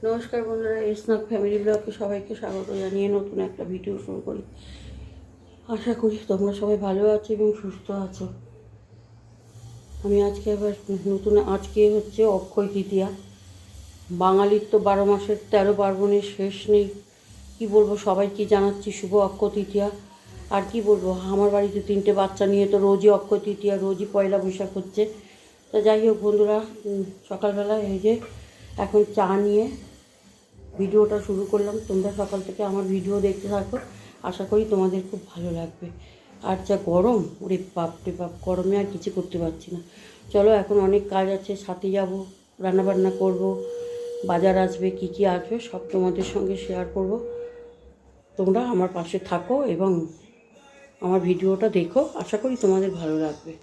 নমস্কার বন্ধুরা, snack family ব্লগে সবাইকে স্বাগত জানিয়ে নতুন একটা ভিডিও শুরু করি। আশা করি তোমরা সবাই ভালো আছো এবং সুস্থ আছো। আমি আজকে আজকে হচ্ছে অক্ষয় তৃতীয়া। বাঙালির তো 12 মাসের 13 পার্বণের শেষ নেই। কি বলবো, সবাইকে জানাচ্ছি শুভ অক্ষয় তৃতীয়া। আর কি বলবো, আমার বাড়িতে 3টে বাচ্চা নিয়ে তো রোজই অক্ষয় তৃতীয়া, রোজই পয়লা বৈশাখ হচ্ছে। তা যাই হোক বন্ধুরা, সকালবেলা এই যে এখন চা নিয়ে ভিডিওটা শুরু করলাম। তোমরা সকাল থেকে আমার ভিডিও দেখতে থাকো, আশা করি তোমাদের খুব ভালো লাগবে। আর যা গরম, ওরে বাপ রে বাপ, গরমে আর কিছু করতে পারছি না। চলো, এখন অনেক কাজ আছে, সাথে যাব, রান্নাবান্না করব, বাজার আসবে, কি কি আসবে সব তোমাদের সঙ্গে শেয়ার করব। তোমরা আমার পাশে থাকো এবং আমার ভিডিওটা দেখো, আশা করি তোমাদের ভালো লাগবে।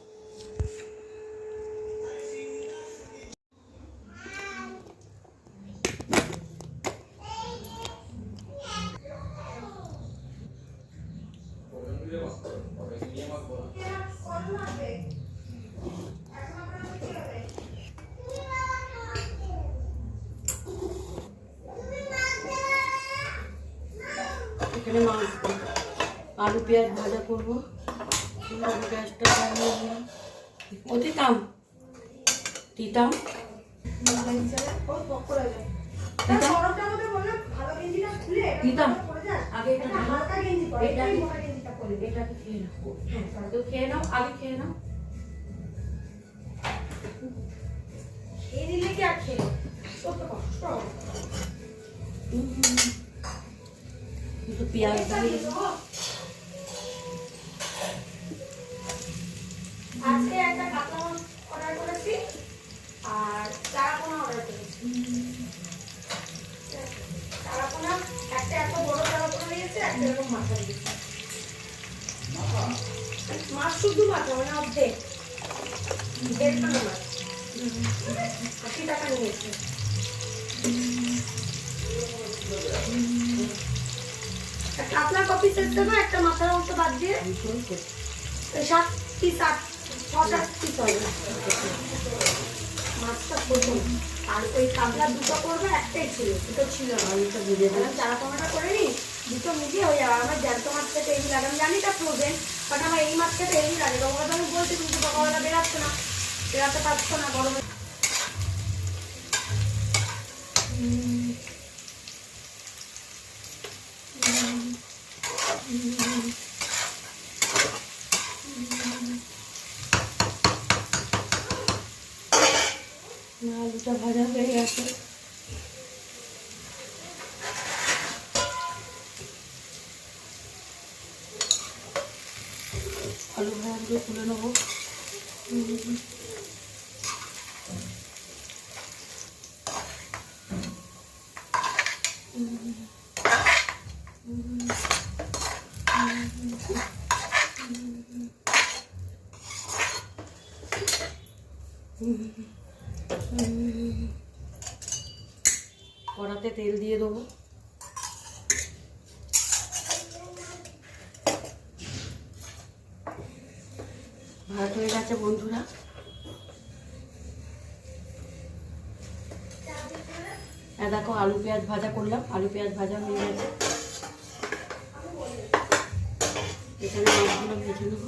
এখানে মাছ, আলু পেঁয়াজ ভাজা করবো। গ্যাসটা জ্বালিয়ে দিলাম। ও দিতাম দিতাম দিতাম আগে এটাকে খেয়ে নাও, খেয়ে নাও, আগে খেয়ে নাও। খেয়ে নিলে কি আর খেয়ে কষ্ট পেঁয়াজ দিয়ে আজকে একটা কাতলা মাছ অর্ডার করেছি আর চারাপোনা অর্ডার করেছি। চারাপোনা একটা এত বড় চারাপোনা দিয়েছে, একটা এরকম মাথা দিয়েছে। মাছ শুধু মাথা মানে অর্ধেক, 1.5 মাছ, 80 টাকা নিয়েছে। কাতলা কপি সেট দেবো, একটা মাথার অংশ বাদ দিয়ে 7 পিস 8 পিস হবে মাছটা প্রথম। আর ওই কাতলা দুটো করবে, একটাই ছিল, দুটো ছিল না, ওইটা বুঝে দিলাম। চারা টমাটা করে নি, দুটো মিলিয়ে হয়ে যাবে। আমার জ্যান্ত মাছ খেতে এই লাগে, আমি জানি তা ফ্রোজেন, বাট আমার এই মাছ খেতে এই লাগে। তোমাকে আমি বলছি, কিন্তু সকালবেলা বেরাচ্ছে না, বেরাতে পারছো না গরমে। আলুটা ভাজা হয়ে গেছে। আলু ভাজাগুলো তুলে নেবো। কড়াতে তেল দিয়ে দেবো। ভাত হয়ে গেছে বন্ধুরা। দেখো, আলু পেঁয়াজ ভাজা করলাম, আলু পেঁয়াজ ভাজা হয়ে গেছে। এখানে মাছগুলো ভেজে নেবো।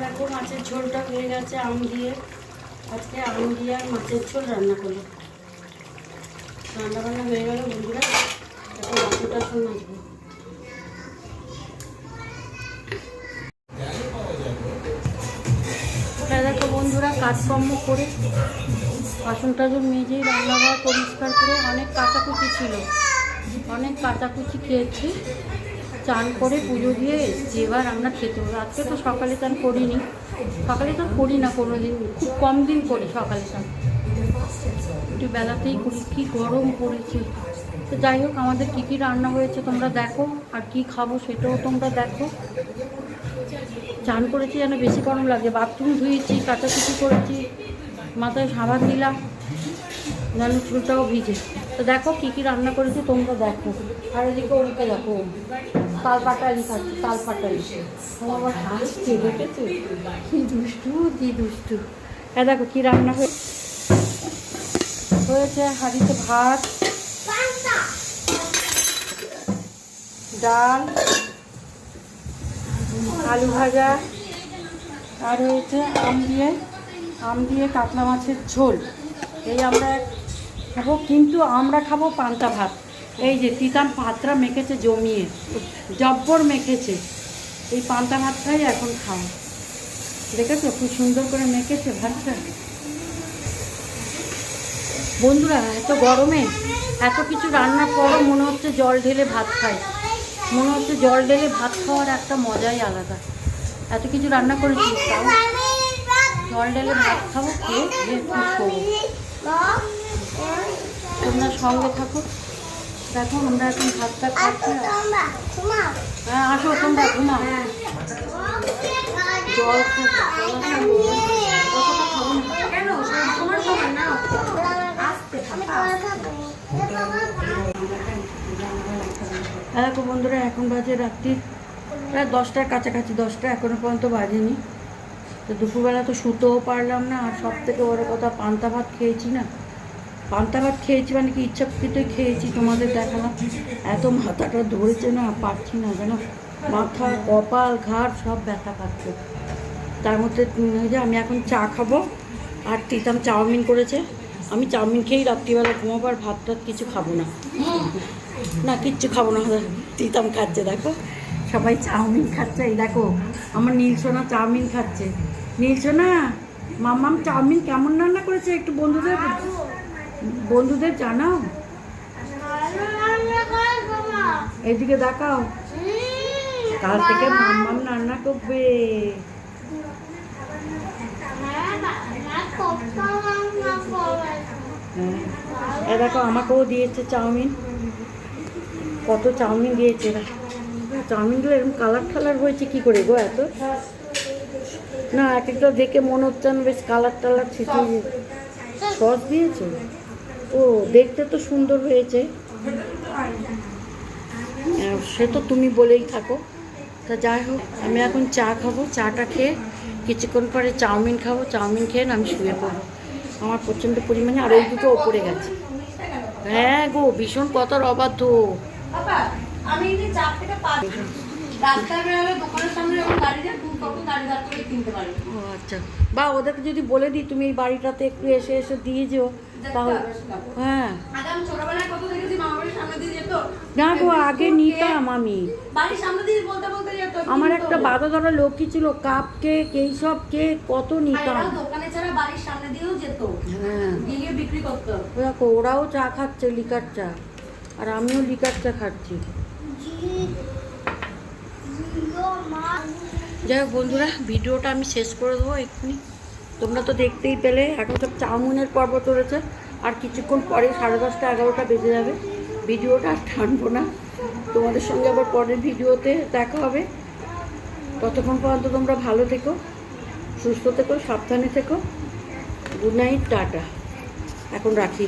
দেখো মাছের ঝোলটা হয়ে গেছে আম দিয়ে। আজকে আম দিয়ে আর মাছের ঝোল রান্না করলো। রান্না বান্না হয়ে গেল বন্ধুরা। এখন বাসনটা মাজবো। দেখো বন্ধুরা, কাজকর্ম করে বাসন টাসন মেজে রান্নাঘর পরিষ্কার করে অনেক কাচাকুচি ছিল, অনেক কাচাকুচি খেয়েছি। চান করে পুজো দিয়ে এসছি, এবার আমরা খেতে হবে। আজকে তো সকালে চান করিনি, সকালে তো করি না কোনো দিন, খুব কম দিন করি সকালে চান, একটু বেলাতেই করি। কী গরম পড়েছে। তো যাই হোক, আমাদের কী কী রান্না হয়েছে তোমরা দেখো, আর কি খাবো সেটাও তোমরা দেখো। চান করেছি যেন বেশি গরম লাগে, বাথরুম ধুয়েছি, কাচাকুচি করেছি, মাথায় সাবান দিলাম যেন চুলটাও ভিজে। তো দেখো কী কী রান্না করেছি তোমরা দেখো। আর এদিকে ওদিকে দেখো তাল পাটালি খাচ্ছি, তাল পাটালি। আমার হাসছে, দেখেছো কি দুষ্টু, কি দুষ্টু। হ্যাঁ দেখো কী রান্না হয়েছে। হাঁড়িতে ভাত, ডাল, আলু ভাজা, আর হয়েছে আম দিয়ে কাতলা মাছের ঝোল। এই আমরা খাবো, কিন্তু আমরা খাবো পান্তা ভাত। এই যে তিতাম ভাতটা মেখেছে জমিয়ে, জব্বর মেখেছে। এই পান্তা ভাতটাই এখন খাও। দেখেছো খুব সুন্দর করে মেখেছে ভাতটা। বন্ধুরা, এত গরমে এত কিছু রান্নার পরও মনে হচ্ছে জল ঢেলে ভাত খাই। মনে হচ্ছে জল ঢেলে ভাত খাওয়ার একটা মজাই আলাদা। এত কিছু রান্না করেছি, তাও জল ঢেলে ভাত খাবো, খেয়ে খুব করবো। তোমরা সঙ্গে থাকো, দেখো আমরা এখন ভাতটা খাচ্ছি। হ্যাঁ আসো তোমরা, ঘুমা। জল দেখো বন্ধুরা, এখন বাজে রাত্রি প্রায় 10টার কাছাকাছি, 10টা এখনো পর্যন্ত বাজেনি। তো দুপুরবেলা তো শুতেও পারলাম না, আর সব থেকে বড় কথা পান্তা ভাত খেয়েছি না। পান্তা ভাত খেয়েছি মানে কি ইচ্ছাকৃতই খেয়েছি, তোমাদের দেখালাম। এত মাথাটা ধরেছে না, পারছি না যেন, মাথা, কপাল, ঘাড় সব ব্যথা পাচ্ছে। তার মধ্যে যে আমি এখন চা খাবো, আর তিতাম চাউমিন করেছে। আমি চাউমিন খেয়েই রাত্রিবেলা ঘুমাবো, আর ভাত টাত কিছু খাবো না, না কিচ্ছু খাবো না। তিতাম খাচ্ছে, দেখো সবাই চাউমিন খাচ্ছে। এই দেখো আমার নীলসোনা চাউমিন খাচ্ছে। নীলসোনা, মাম্মাম চাউমিন কেমন রান্না করেছে একটু বন্ধুদের জানাও। এদিকে দেখাও, কাল থেকে মাম্মাম রান্না করবে। হ্যাঁ দেখো আমাকেও দিয়েছে চাউমিন, কত চাউমিন দিয়েছে। চাউমিনগুলো এরকম কালার হয়েছে কি করে গো এত? না এক একটা দেখে মনে হচ্ছে না বেশ কালার ছিটিয়ে সস দিয়েছে। ও দেখতে তো সুন্দর হয়েছে, সে তো তুমি বলেই থাকো। তা যাই হোক, আমি এখন চা খাবো, চাটা খেয়ে কিছুক্ষণ পরে চাউমিন খাবো। চাউমিন খেয়ে আমি শুয়ে পড়বো। আমার প্রচণ্ড পরিমাণে, আর ওই দুটো ওপরে গেছে। হ্যাঁ গো, ভীষণ কথার অবাধ্য। ও আচ্ছা, বা ওদেরকে যদি বলে দিই তুমি এই বাড়িটাতে একটু এসে দিয়ে যেও তাহলে। হ্যাঁ না গো, আগে নিতাম আমি। আমার একটা বাধা ধরা লক্ষ্মী ছিল, কাপ কেক, এইসব কেক কত নিতাম। হ্যাঁ দেখো ওরাও চা খাচ্ছে, লিকার চা, আর আমিও লিকার চা খাচ্ছি। যাই হোক বন্ধুরা, ভিডিওটা আমি শেষ করে দেবো এক্ষুনি। তোমরা তো দেখতেই পেলে, এখন সব চাউমিনের পর্ব চলেছে। আর কিছুক্ষণ পরে 10:30 11টা বেজে যাবে। ভিডিওটা আর টানবো না, তোমাদের সঙ্গে আবার পরের ভিডিওতে দেখা হবে। ততক্ষণ পর্যন্ত তোমরা ভালো থেকো, সুস্থ থেকো, সাবধানে থেকো। গুড নাইট, টাটা, এখন রাখি।